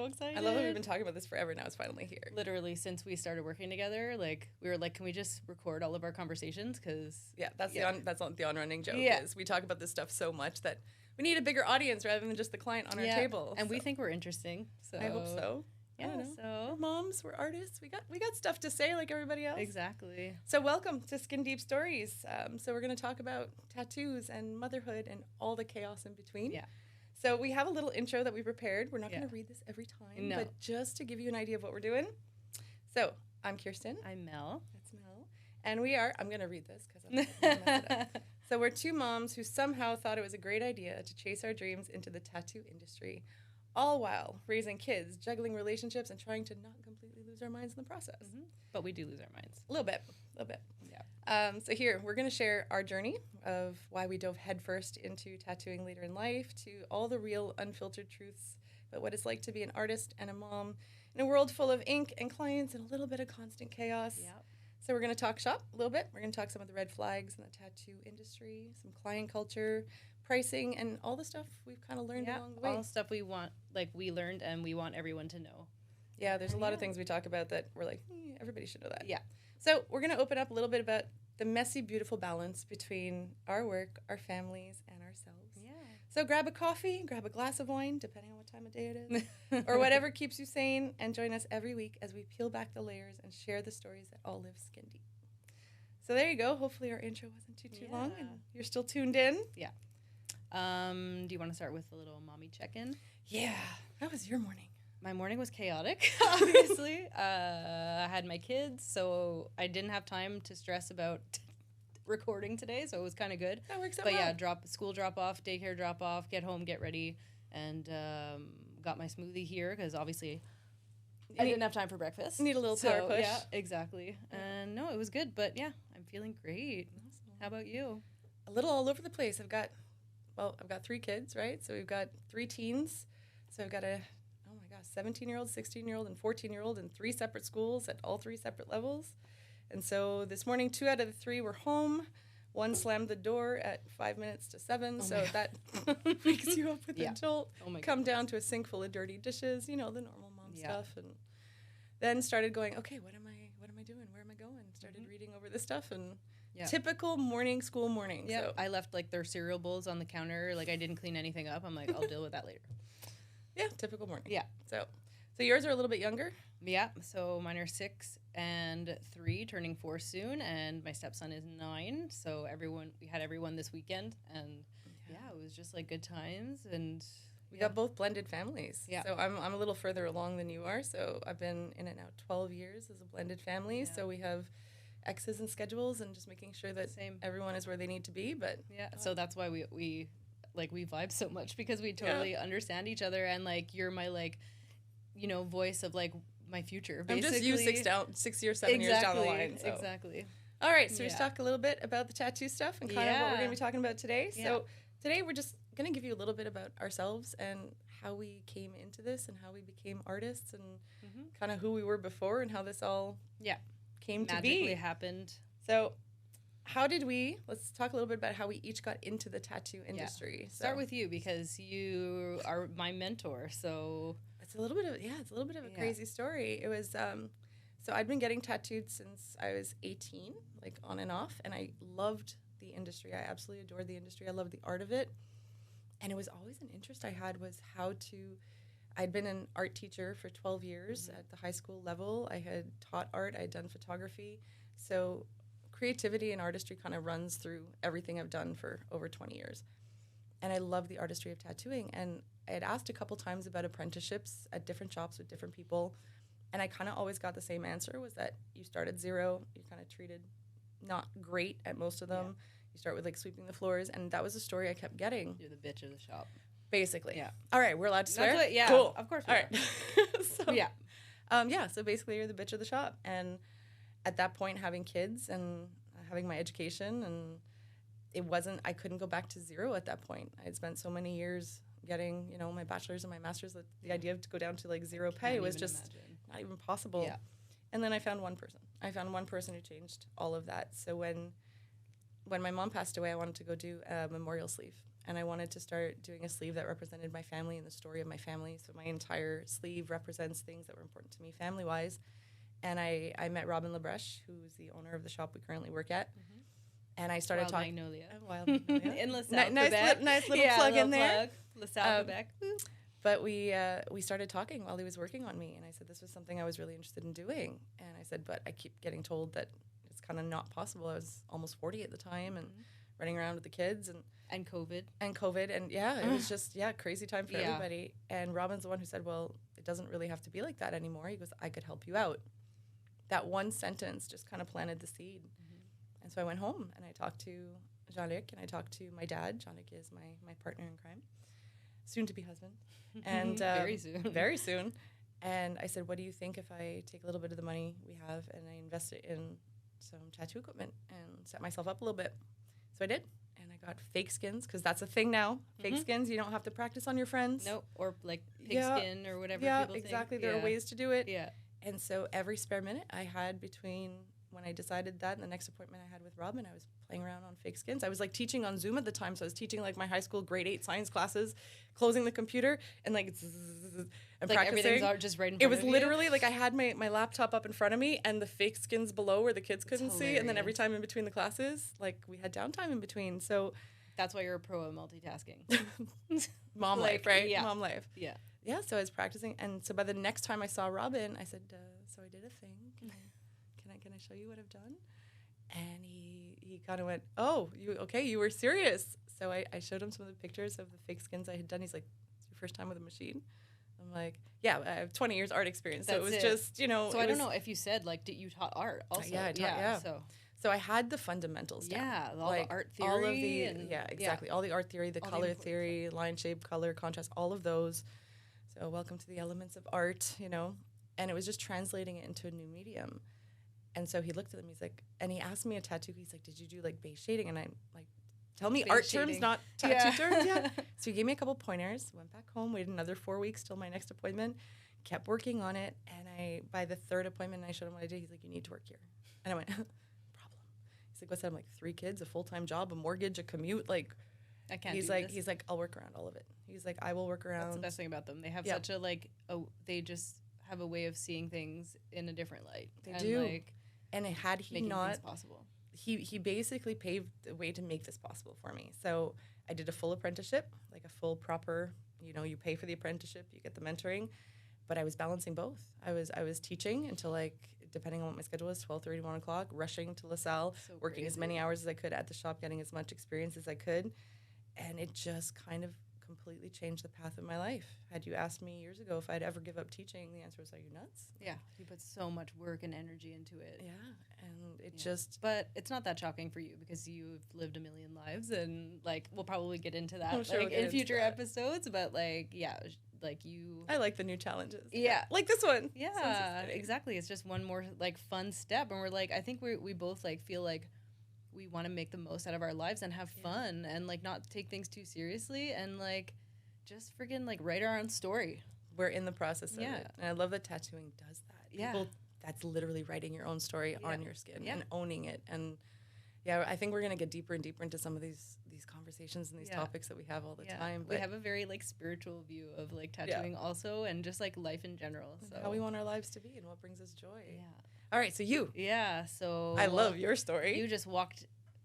excited. I love that we've been talking about this forever. Now it's finally here. Literally, since we started working together, like, we were like, can we just record all of our conversations? Because that's the on-running joke. Yeah. Is we talk about this stuff so much that we need a bigger audience rather than just the client on our table. And we think we're interesting. So I hope so. Yeah. I don't know. So we're moms, we're artists. We got stuff to say like everybody else. exactly. So welcome to Skin Deep Stories. So we're going to talk about tattoos and motherhood and all the chaos in between. Yeah. So we have a little intro that we prepared. We're not going to read this every time, but just to give you an idea of what we're doing. So I'm Kirsten. I'm Mel. That's Mel. And we are, I'm going to read this because I'm going to mess it up. So we're two moms who somehow thought it was a great idea to chase our dreams into the tattoo industry, all while raising kids, juggling relationships, and trying to not completely lose our minds in the process. Mm-hmm. But we do lose our minds. A little bit. Yeah. So here, we're going to share our journey of why we dove headfirst into tattooing later in life, to all the real unfiltered truths about what it's like to be an artist and a mom in a world full of ink and clients and a little bit of constant chaos. Yep. So we're going to talk shop a little bit. We're going to talk some of the red flags in the tattoo industry, some client culture, pricing, and all the stuff we've kind of learned along the way. All stuff we want, like, we learned and we want everyone to know. Yeah, there's a lot of things we talk about that we're like, everybody should know that. Yeah. So we're going to open up a little bit about the messy, beautiful balance between our work, our families, and ourselves. Yeah. So grab a coffee, grab a glass of wine, depending on what time of day it is, or whatever keeps you sane, and join us every week as we peel back the layers and share the stories that all live skin deep. So there you go. Hopefully our intro wasn't too long, and you're still tuned in. Yeah. Do you want to start with a little mommy check-in? Yeah. How was your morning? My morning was chaotic, obviously. I had my kids, so I didn't have time to stress about recording today, so it was kind of good. That works out well. yeah, school drop-off, daycare drop-off, get home, get ready, and got my smoothie here, because obviously I didn't have time for breakfast. Need a little power push. Yeah, exactly. Yeah. And no, it was good, but yeah, I'm feeling great. Awesome. How about you? A little all over the place. I've got 3 kids, right? So we've got 3 teens. So I've got a 17-year-old, 16-year-old, and 14-year-old in 3 separate schools at all 3 separate levels. And so this morning, 2 out of the 3 were home. 1 slammed the door at 5 minutes to 7. So that wakes you up with a jolt. Oh my Come down to a sink full of dirty dishes, the normal mom stuff. And then started going, okay, what am I doing? Where am I going? Started reading over this stuff and typical school morning. Yeah. So I left like their cereal bowls on the counter. Like I didn't clean anything up. I'm like, I'll deal with that later. Yeah, typical morning. Yeah. So yours are a little bit younger? Yeah. So mine are 6 and 3, turning 4 soon, and my stepson is 9. So we had everyone this weekend, and it was just like good times, and we got both blended families. Yeah. So I'm a little further along than you are. So I've been in it now 12 years as a blended family. Yeah. So we have X's and schedules and just making sure that everyone is where they need to be. But so that's why we vibe so much, because we totally understand each other, and like you're my voice of like my future. Basically. I'm just you 6 years, 7 years down the line. So. Exactly. All right, so let's talk a little bit about the tattoo stuff and kind of what we're going to be talking about today. Yeah. So today we're just going to give you a little bit about ourselves and how we came into this and how we became artists and kind of who we were before and how this all came to be. Magically happened. So let's talk a little bit about how we each got into the tattoo industry. Yeah. Start with you, because you are my mentor. So it's a little bit of a crazy story. It was, so I'd been getting tattooed since I was 18, like on and off. And I loved the industry. I absolutely adored the industry. I loved the art of it. And it was always an interest I had was I'd been an art teacher for 12 years at the high school level. I had taught art. I had done photography. So creativity and artistry kind of runs through everything I've done for over 20 years. And I love the artistry of tattooing. And I had asked a couple times about apprenticeships at different shops with different people. And I kind of always got the same answer, was that you start at 0. You're kind of treated not great at most of them. Yeah. You start with like sweeping the floors. And that was the story I kept getting. You're the bitch of the shop. Basically. Yeah. All right. We're allowed to swear? That's what, Cool. Of course we are. Right. So basically you're the bitch of the shop. And at that point, having kids and having my education, and I couldn't go back to 0 at that point. I had spent so many years getting, my bachelor's and my master's. The idea of to go down to like 0 pay was just not even possible. Yeah. And then I found one person who changed all of that. So when my mom passed away, I wanted to go do a memorial sleeve. and I wanted to start doing a sleeve that represented my family and the story of my family. So my entire sleeve represents things that were important to me family-wise. And I met Robin Labreche, who's the owner of the shop we currently work at. And I started talking. Wild Magnolia. In LaSalle, nice little plug in there. LaSalle, Quebec. But we started talking while he was working on me. And I said this was something I was really interested in doing. And I said, but I keep getting told that it's kind of not possible. I was almost 40 at the time and running around with the kids. And COVID. And yeah, it was just, crazy time for everybody. And Robin's the one who said, well, it doesn't really have to be like that anymore. He goes, I could help you out. That one sentence just kind of planted the seed. And so I went home and I talked to Jean-Luc and I talked to my dad. Jean-Luc is my partner in crime, soon to be husband. And very soon. And I said, what do you think if I take a little bit of the money we have and I invest it in some tattoo equipment and set myself up a little bit? So I did. And I got fake skins, because that's a thing now. Fake skins, you don't have to practice on your friends. Nope. Or like pig skin or whatever people think. Exactly. There are ways to do it. Yeah. And so every spare minute I had between when I decided that and the next appointment I had with Robin, I was playing around on fake skins. I was like teaching on Zoom at the time. So I was teaching like my high school grade 8 science classes, closing the computer and like and like practicing. Everything's just right in front It was of you. literally like I had my laptop up in front of me and the fake skins below where the kids couldn't see. And then every time in between the classes, like we had downtime in between. So that's why you're a pro at multitasking. Mom life, right? Yeah. Mom life. Yeah. Yeah, so I was practicing. And so by the next time I saw Robin, I said, so I did a thing. Can I show you what I've done? And he kind of went, oh, you were serious. So I showed him some of the pictures of the fake skins I had done. He's like, it's your first time with a machine? I'm like, yeah, I have 20 years art experience. So it was just, So I don't know if you said, like, you taught art also. Yeah, I taught, So I had the fundamentals down. Yeah, all the art theory. All of the, all the art theory, the color theory, line, shape, color, contrast, all of those. So welcome to the elements of art, And it was just translating it into a new medium. And so he looked at them, he's like, and he asked me a tattoo, he's like, did you do like base shading? And I'm like, tell me art terms, not tattoo terms. Yeah. So he gave me a couple pointers, went back home, waited another 4 weeks till my next appointment, kept working on it. And by the third appointment, I showed him what I did. He's like, you need to work here. And I went, problem. He's like, what's that? I'm like, 3 kids, a full-time job, a mortgage, a commute. Like, I can't he's do like, this. He's like, I'll work around all of it. He's like, I will work around. That's the best thing about them. They have such a, they just have a way of seeing things in a different light. They do. And had he not, possible. He basically paved the way to make this possible for me. So I did a full apprenticeship, like a full proper, you pay for the apprenticeship, you get the mentoring, but I was balancing both. I was teaching until depending on what my schedule was, 12:30 to 1 o'clock, rushing to LaSalle, working as many hours as I could at the shop, getting as much experience as I could. And it just kind of completely changed the path of my life. Had you asked me years ago if I'd ever give up teaching, the answer was, are you nuts? Yeah, you put so much work and energy into it. Yeah, and it just... But it's not that shocking for you because you've lived a million lives, and, we'll probably get into that in future episodes, but, you... I like the new challenges. Yeah. Like this one. Yeah, exactly. It's just one more, fun step, and we're, I think we both, feel like we want to make the most out of our lives and have fun and not take things too seriously and just friggin' write our own story. We're in the process of it. And I love that tattooing does that. Yeah. That's literally writing your own story on your skin and owning it. And I think we're going to get deeper and deeper into some of these conversations and these topics that we have all the time. But we have a very spiritual view of tattooing also, and just life in general. So how we want our lives to be and what brings us joy. Yeah. All right, so you. Yeah, so... I love your story. You just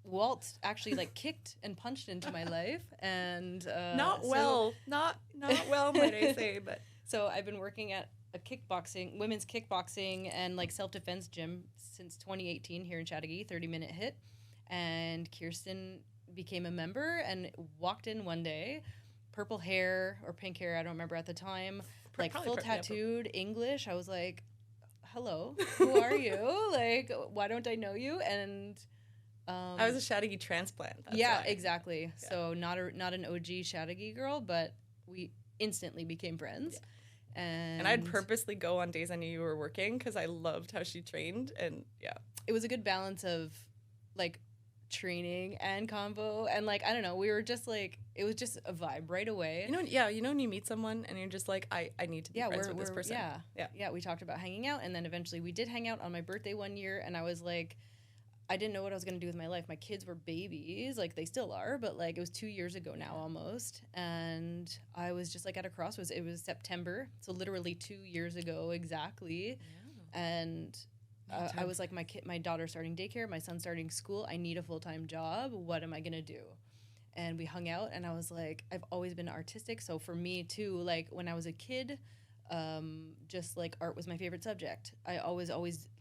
waltzed, actually, kicked and punched into my life, and... Not well, might I say, but... So I've been working at a women's kickboxing and, self-defense gym since 2018 here in Chattagee, 30-minute hit, and Kirsten became a member and walked in one day, purple hair, or pink hair, I don't remember at the time, full tattooed, English. I was like... hello, who are you? Why don't I know you? And I was a Chattagee transplant. That's why. Exactly. Yeah. So not an OG Chattagee girl, but we instantly became friends. Yeah. And I'd purposely go on days I knew you were working because I loved how she trained, and it was a good balance of training and convo, and I don't know, we were just it was just a vibe right away. When you meet someone and you're just I need to be friends with this person. Yeah, we talked about hanging out, and then eventually we did hang out on my birthday one year, and I was I didn't know what I was going to do with my life. My kids were babies, like they still are, but like it was 2 years ago now almost. And I was just like at a crossroads. It was September, so literally 2 years ago exactly. Yeah. And I was like, my daughter's starting daycare, my son's starting school. I need a full-time job. What am I going to do? And we hung out, and I was like, I've always been artistic. So for me too, like when I was a kid, just like art was my favorite subject. I always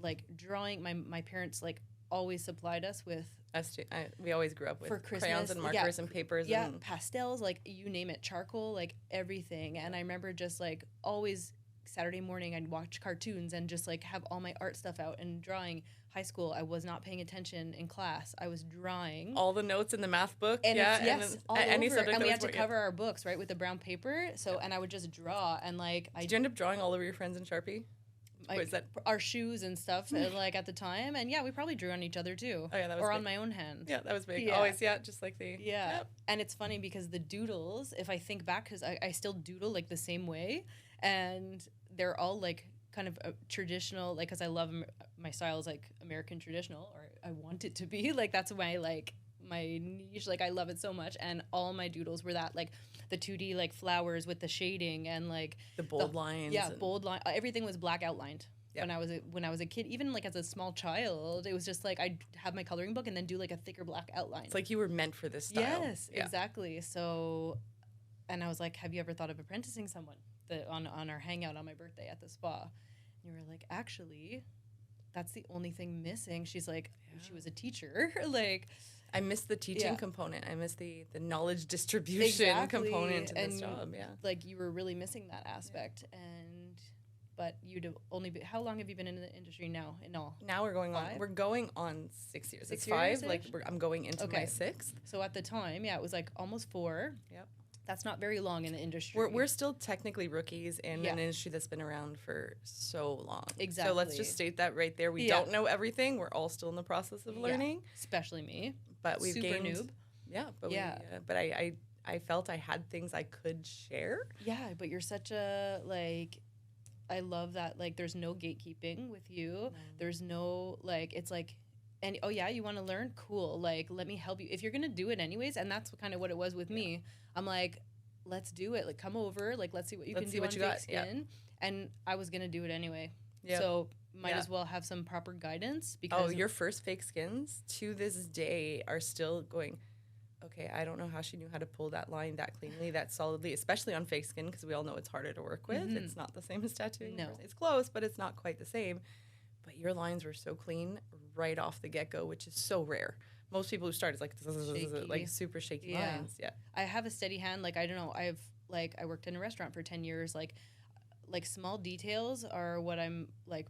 like drawing. My parents like always supplied us with we always grew up with crayons and markers and papers and pastels, like you name it, charcoal, like everything. And I remember just like always Saturday morning I'd watch cartoons and just like have all my art stuff out and drawing. High school, I was not paying attention in class. I was drawing all the notes in the math book. And yes, all any over. subject. And we had to cover our books, right, with the brown paper. So and I would just draw and like Did you end up drawing all of your friends in Sharpie? Like, our shoes and stuff like at the time, and yeah, we probably drew on each other too. Oh yeah, that was or big. on my own hand. Yeah, that was big. Yeah. Always, just like the Yep. And it's funny because the doodles, if I think back, because I still doodle like the same way, and they're all like kind of traditional, like because I love my style is like American traditional, or I want it to be like that's my niche, like I love it so much, and all my doodles were that like the 2D like flowers with the shading and like the bold lines. Yeah, bold line. Everything was black outlined. Yep. When I was a kid, even like as a small child, it was just like I'd have my coloring book and then do like a thicker black outline. It's like you were meant for this style. Yes, exactly. So, and I was like, have you ever thought of apprenticing someone? On our hangout on my birthday at the spa, and you were like, actually, that's the only thing missing. She's like, she was a teacher. Like, I miss the teaching component. I miss the knowledge distribution component to this job. Yeah, like you were really missing that aspect. But you'd only be. How long have you been in the industry now? In all, now we're going 5? We're going on 6 years. It's 5. Like I'm going into my 6th. So at the time, it was like almost 4. Yep. That's not very long in the industry. We're still technically rookies in an industry that's been around for so long. Exactly. So let's just state that right there. We don't know everything. We're all still in the process of learning. Especially me. But we've super gained, noob. Yeah. But I felt I had things I could share. Yeah, but you're such a like. I love that. Like, there's no gatekeeping with you. No. There's no like. It's like. And you want to learn? Cool. Like, let me help you. If you're gonna do it anyways, and that's kind of what it was with me. I'm like, let's do it. Like, come over. Like, let's see what you can do on fake skin. And I was gonna do it anyway. Yeah. So might as well have some proper guidance because. Your first fake skins to this day are still going. Okay, I don't know how she knew how to pull that line that cleanly, that solidly, especially on fake skin, because we all know it's harder to work with. Mm-hmm. It's not the same as tattooing. No, it's close, but it's not quite the same. But your lines were so clean right off the get-go, which is so rare. Most people who start is like super shaky lines. Yeah. I have a steady hand. Like, I don't know. I worked in a restaurant for 10 years. Like small details are what I'm like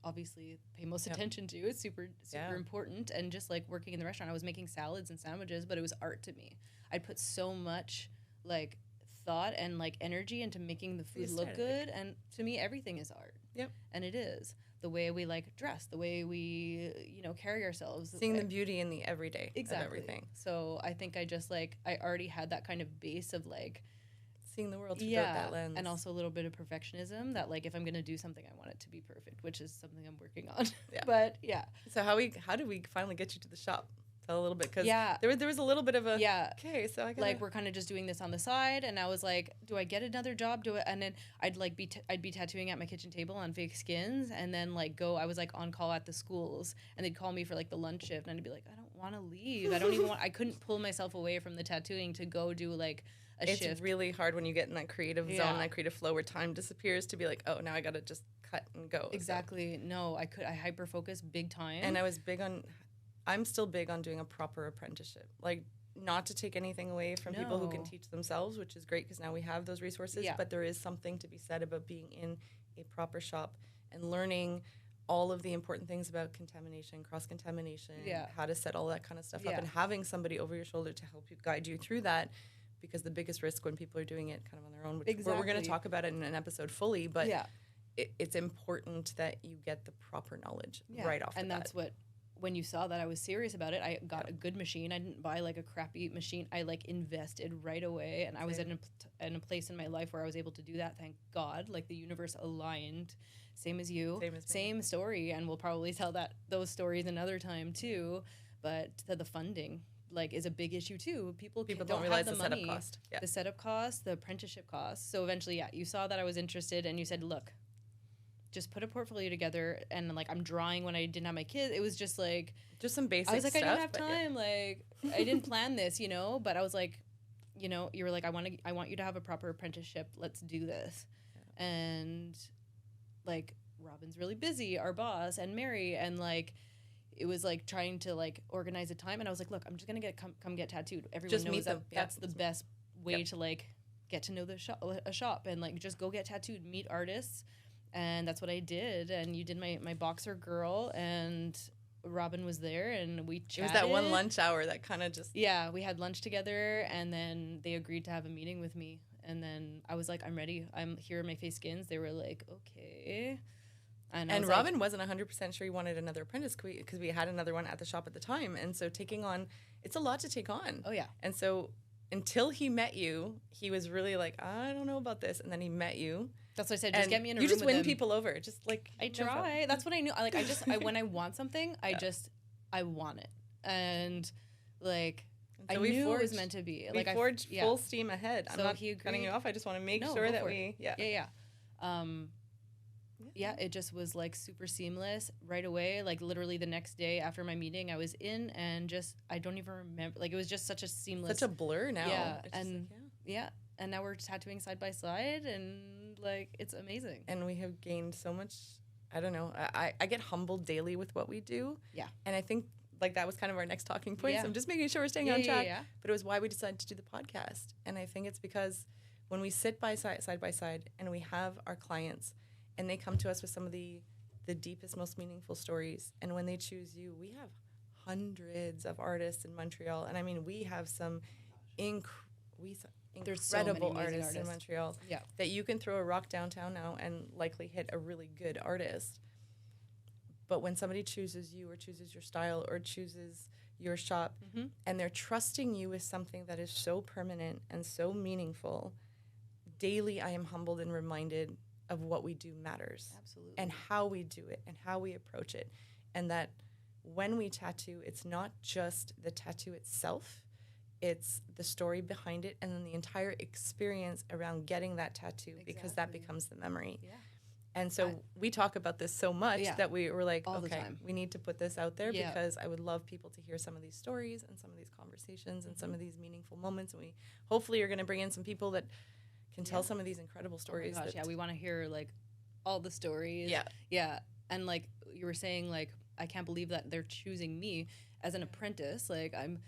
obviously pay most attention to. It's super important. And just like working in the restaurant, I was making salads and sandwiches, but it was art to me. I'd put so much like thought and like energy into making the food look good. And to me, everything is art. Yep. And it is. The way we like dress, the way we, carry ourselves. Seeing the beauty in the everyday of everything. So I think I just I already had that kind of base of like. Seeing the world through that lens. And also a little bit of perfectionism that like if I'm going to do something, I want it to be perfect, which is something I'm working on. Yeah. But yeah. So how did we finally get you to the shop? Tell a little bit, because there was a little bit of a okay, so I gotta, like we're kind of just doing this on the side, and I was like, do I get another job? And then I'd like I'd be tattooing at my kitchen table on fake skins, and then like I was like on call at the schools, and they'd call me for like the lunch shift, and I'd be like, I don't want to leave. I don't even want. I couldn't pull myself away from the tattooing to go do like a shift. It's really hard when you get in that creative zone, that creative flow where time disappears, to be like, oh, now I gotta just cut and go. Exactly. So. No, I hyper focus big time, and I'm still big on doing a proper apprenticeship. Like, not to take anything away from people who can teach themselves, which is great because now we have those resources. But there is something to be said about being in a proper shop and learning all of the important things about contamination, cross-contamination, how to set all that kind of stuff up, and having somebody over your shoulder to help you guide you through that. Because the biggest risk when people are doing it kind of on their own, which we're going to talk about it in an episode fully, but it's important that you get the proper knowledge right off the bat. And that's what when you saw that I was serious about it, I got a good machine. I didn't buy like a crappy machine. I like invested right away, and I was in a place in my life where I was able to do that. Thank God, like the universe aligned. Same as you, same story, and we'll probably tell those stories another time too. But the funding like is a big issue too. People don't realize the money, setup cost. The setup cost, the apprenticeship cost. So eventually, you saw that I was interested, and you said, "Look, just put a portfolio together." And like I'm drawing when I didn't have my kids. It was just like some basic I was like, stuff, I don't have time. Like I didn't plan this, but I was like, you were like, I want you to have a proper apprenticeship. Let's do this. Yeah. And like Robin's really busy, our boss, and Mary, and like it was like trying to like organize a time. And I was like, look, I'm just gonna come get tattooed. Everyone just knows that's the best way to like get to know a shop and like just go get tattooed, meet artists. And that's what I did. And you did my boxer girl, and Robin was there, and we chatted. It was that one lunch hour that kind of just... Yeah, we had lunch together, and then they agreed to have a meeting with me. And then I was like, I'm ready. I'm here in my face skins. They were like, okay. And Robin wasn't 100% sure he wanted another apprentice because we had another one at the shop at the time. And so taking on... It's a lot to take on. Oh, yeah. And so until he met you, he was really like, I don't know about this. And then he met you. That's what I said. Just get me in a room with You just win people over. Just like I try. That's what I knew. When I want something, I want it, and like I knew it was meant to be. We forged full steam ahead. I'm not cutting you off. I just want to make sure that we it just was like super seamless right away. Like literally the next day after my meeting, I was in, and I don't even remember. Like it was just such a seamless, such a blur now. Yeah, and now we're tattooing side by side, and like it's amazing. And we have gained so much. I don't know. I get humbled daily with what we do. Yeah. And I think like that was kind of our next talking point. So I'm just making sure we're staying on track. Yeah. But it was why we decided to do the podcast. And I think it's because when we sit side by side and we have our clients and they come to us with some of the deepest, most meaningful stories, and when they choose you, we have hundreds of artists in Montreal. And I mean, we have some incredible artists in Montreal that you can throw a rock downtown now and likely hit a really good artist. But when somebody chooses you or chooses your style or chooses your shop and they're trusting you with something that is so permanent and so meaningful, daily I am humbled and reminded of what we do matters. Absolutely. And how we do it and how we approach it. And that when we tattoo, it's not just the tattoo itself, it's the story behind it and then the entire experience around getting that tattoo, because that becomes the memory. Yeah. And so we talk about this so much that we were like, okay, we need to put this out there because I would love people to hear some of these stories and some of these conversations and some of these meaningful moments. And we hopefully are going to bring in some people that can tell some of these incredible stories. Oh my gosh, we want to hear like all the stories. Yeah. Yeah. And like you were saying, like, I can't believe that they're choosing me as an apprentice. Like I'm,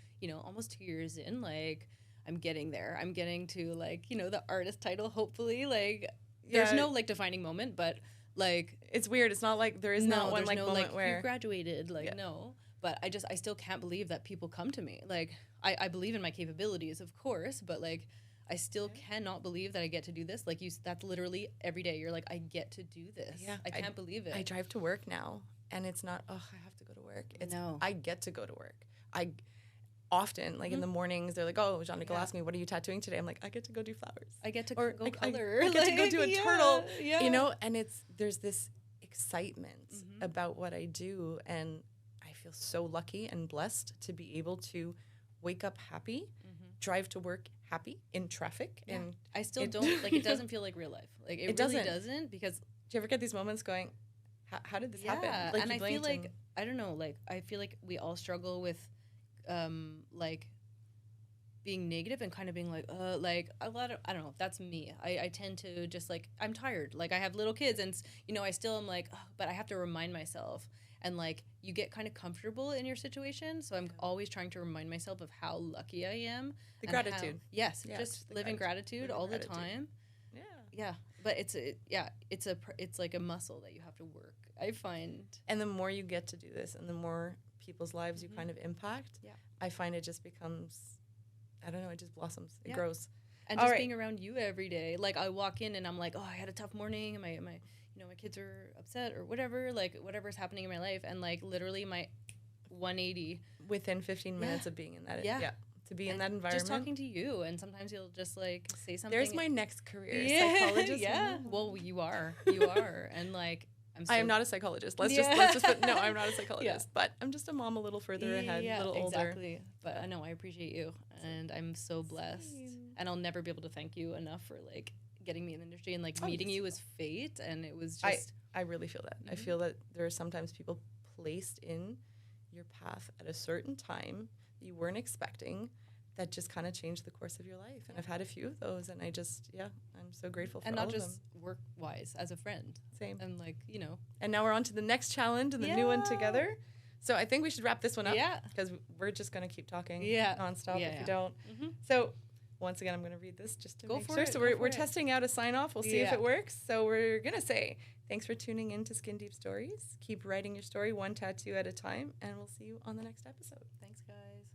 almost 2 years in, like I'm getting there. I'm getting to like, the artist title, hopefully. Like there's no like defining moment, but like it's weird. It's not like there is not one like moment where you graduated. Like no, but I still can't believe that people come to me. Like I believe in my capabilities, of course, but like I still cannot believe that I get to do this. Like that's literally every day. You're like, I get to do this. Yeah, I can't believe it. I drive to work now, and it's not, I have to go to work. It's I get to go to work. I often, like in the mornings, they're like, oh, Jean-Nic asked me, what are you tattooing today? I'm like, I get to go do flowers. I get to go color. I get to go do a turtle. Yeah. And there's this excitement about what I do, and I feel so lucky and blessed to be able to wake up happy, drive to work happy in traffic. Yeah. And I still don't, like, it doesn't feel like real life. Like, it really doesn't, because... Do you ever get these moments going, how did this happen? Like, and I feel like, I don't know, like, I feel like we all struggle with, like, being negative and kind of being like a lot of, I don't know, that's me. I tend to just, like, I'm tired. Like, I have little kids, and, I still am like, but I have to remind myself. And, like, you get kind of comfortable in your situation. So I'm always trying to remind myself of how lucky I am. The gratitude. Just live in gratitude all the time. Yeah. Yeah. But it's like a muscle that you have to work, I find. And the more you get to do this and the more people's lives you kind of impact, I find it just becomes, I don't know, it just blossoms. It grows. And just being around you every day. Like, I walk in and I'm like, I had a tough morning, and my kids are upset or whatever, like whatever's happening in my life, and like literally my 180 within 15 minutes of being in that. Yeah. To be in that environment. Just talking to you, and sometimes you'll just like say something. There's my next career, psychologist. Yeah. Well, you are, and like I am not a psychologist. Let's just put, no, I'm not a psychologist, but I'm just a mom a little further ahead, a little older. Exactly. But I know I appreciate you, and I'm so blessed, and I'll never be able to thank you enough for like getting me in the industry, and like meeting you was fate, and it was just. I really feel that. I feel that there are sometimes people placed in your path at a certain time that you weren't expecting, that just kind of changed the course of your life. And I've had a few of those, and I just, I'm so grateful for all of them. And not just work-wise, as a friend. Same. And like, And now we're on to the next challenge and the new one together. So I think we should wrap this one up. Yeah. Because we're just going to keep talking nonstop if you don't. Mm-hmm. So once again, I'm going to read this just to make sure. It. So we're testing out a sign-off. We'll see if it works. So we're going to say, thanks for tuning in to Skin Deep Stories. Keep writing your story one tattoo at a time, and we'll see you on the next episode. Thanks, guys.